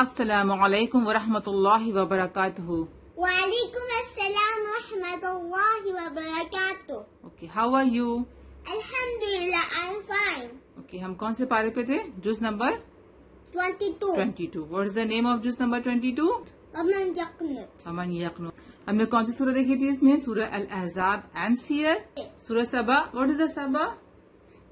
Assalamu alaikum wa rahmatullahi wa barakatuhu. Walaikum assalam wa rahmatullahi wa barakatuh. Okay, how are you? Alhamdulillah, I'm fine. Okay, हम कौन से पारे पे थे? जुज number 22. 22. What is the name of जुज number 22? Aman Yaqnut. अमन यकनूत. हमने कौन सी सूरह देखी थी इसमें? सूरह अल अहज़ाब एंड सियर. सूरह सबा. What is the Saba?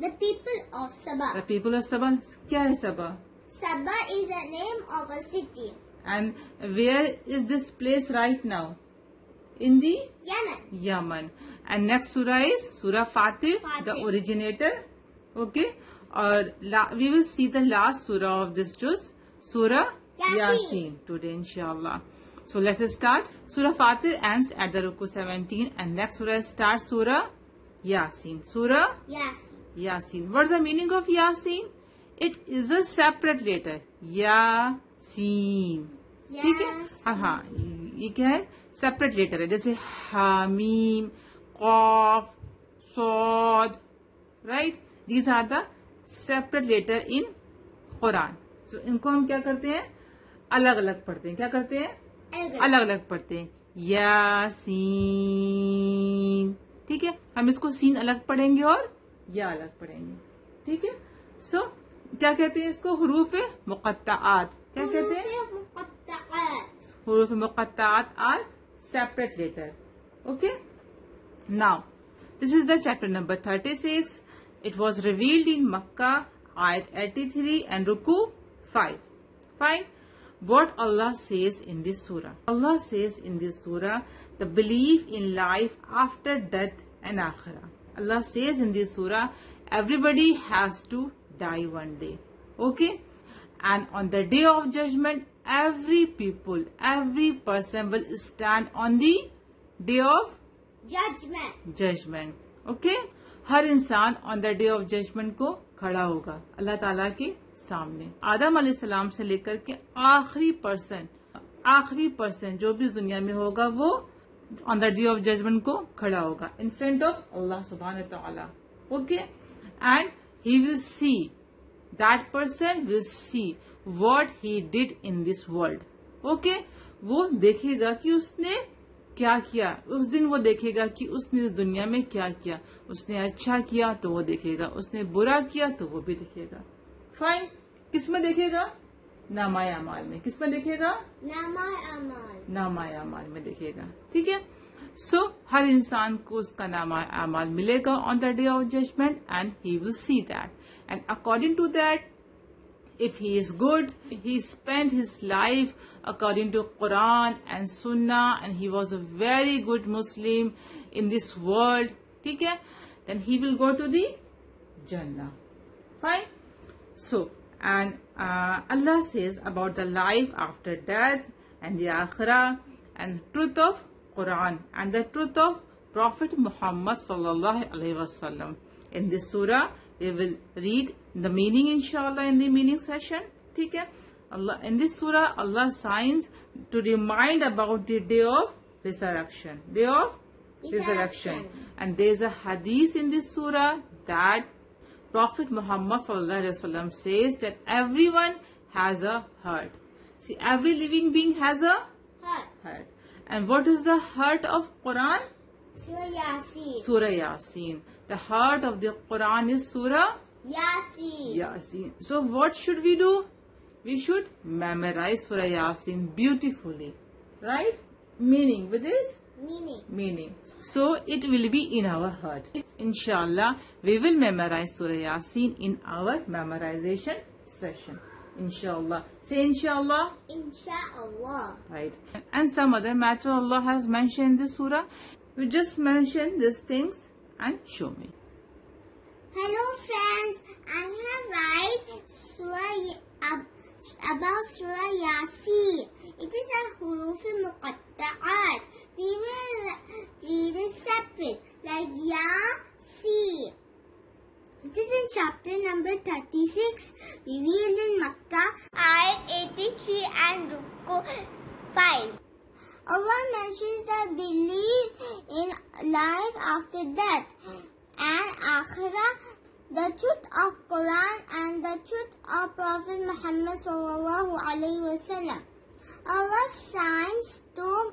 The people of Sabah. The people of सबा. क्या है सबा? Sabah is the name of a city. And where is this place right now? In the Yemen. Yemen. And next surah is Surah Fatir, the Fatir. originator. Okay. Or we will see the last surah of this juz, Surah Yasin today, inshallah. So let's start. Surah Fatir ends at the ruku 17, and next surah starts Surah Yasin. Surah Yes. Yasin. What is the meaning of Yasin? It is a separate letter. Yasin. ठीक है? हाँ, ये क्या है? Separate letter है, जैसे हामीम, कॉफ, सौद, right? These are the separate letter in Quran. तो इनको हम क्या करते हैं? अलग अलग पढ़ते हैं. क्या करते हैं? अलग अलग पढ़ते हैं. यासीन. ठीक है? हम इसको सीन अलग पढ़ेंगे और या अलग पढ़ेंगे. ठीक है? सो क्या कहते हैं इसको? हुरूफ मुक़त्तआत. क्या कहते हैं? हुरूफ मुक़त्तआत are separate letter. Okay. Now, this is the chapter number 36. It was revealed in Makkah, ayat 83 and ruku 5. Fine. What Allah says in this surah? Allah says in this surah the belief in life after death and akhirah. Allah says in this surah everybody has to die one day. Okay. And on the day of judgment, every person will stand on the day of judgment. Okay? हर इंसान on the day of judgment को खड़ा होगा अल्लाह ताला के सामने. आदम अलैहिस्सलाम से लेकर के आखिरी पर्सन जो भी दुनिया में होगा वो on the day of judgment को खड़ा होगा in front of Allah subhanahu wa ta'ala. Okay? And he will see. That person will see what he did in this world. Okay? वो देखेगा कि उसने क्या किया. उस दिन वो देखेगा कि उसने इस दुनिया में क्या किया. उसने अच्छा किया तो वो देखेगा, उसने बुरा किया तो वो भी देखेगा. फाइन. किस में देखेगा? नामाए अमाल में. किस में देखेगा? नामाए अमाल में देखेगा. ठीक है? सो हर इंसान को उसका नामाए अमाल मिलेगा on the day of judgement and he will see that. And according to that, if he is good, he spent his life according to Quran and Sunnah, and he was a very good Muslim in this world, okay? Then he will go to the Jannah. Fine. So, and Allah says about the life after death and the Akhirah and truth of Quran and the truth of Prophet Muhammad sallallahu alaihi wasallam. In this surah, we will read the meaning inshallah in the meaning session. ठीक है? Allah in this surah Allah signs to remind about the day of resurrection. Day of resurrection. And there is a hadith in this surah that Prophet Muhammad sallallahu alaihi wasallam says that everyone has a heart. See, every living being has a heart. And what is the heart of Quran? Surah Yasin. The heart of the Quran is Surah Yasin. So what should we do? We should memorize Surah Yasin beautifully. Right? Meaning. With this? Meaning. So it will be in our heart. Inshallah, we will memorize Surah Yasin in our memorization session. Inshallah. Say inshallah. Inshallah. Right. And some other matter Allah has mentioned in this surah. You just mention these things and show me. Hello friends, I have write about Surah Yasin. It is a huruf muqatta'at. We will read it separate, like Yasin. It is in chapter number 36, revealed in Makkah, ayat 83 and ruku 5. Allah mentions that belief in life after death and akhirah the truth of Quran and the truth of Prophet Muhammad sallallahu alaihi wasallam. Allah signs to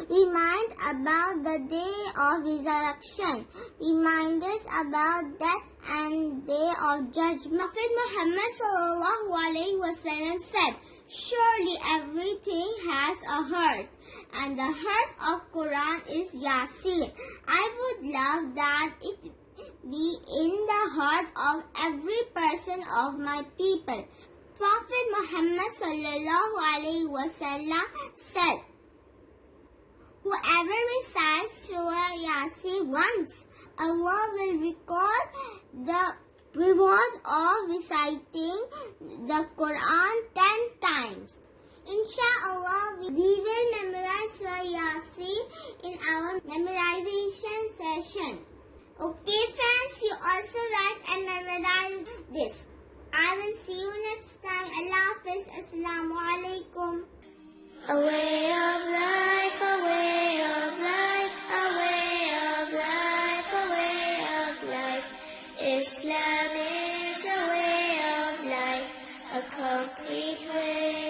remind about the day of resurrection, reminders about death and day of judgment. Prophet Muhammad sallallahu alaihi wasallam said, surely everything has a heart, and the heart of Quran is Yasin. I would love that it be in the heart of every person of my people. Prophet Muhammad sallallahu alaihi wasallam said, whoever recites Surah Yasin once, Allah will record the reward of reciting the Quran 10 times. Inshallah, we will memorize Surah Yasin in our memorization session. Okay friends, you also write and memorize this. I will see you next time. Allah Hafiz. Assalamu alaikum. A way of life, a way of life, a way of life, a way of life. Islam is a way of life, a complete way.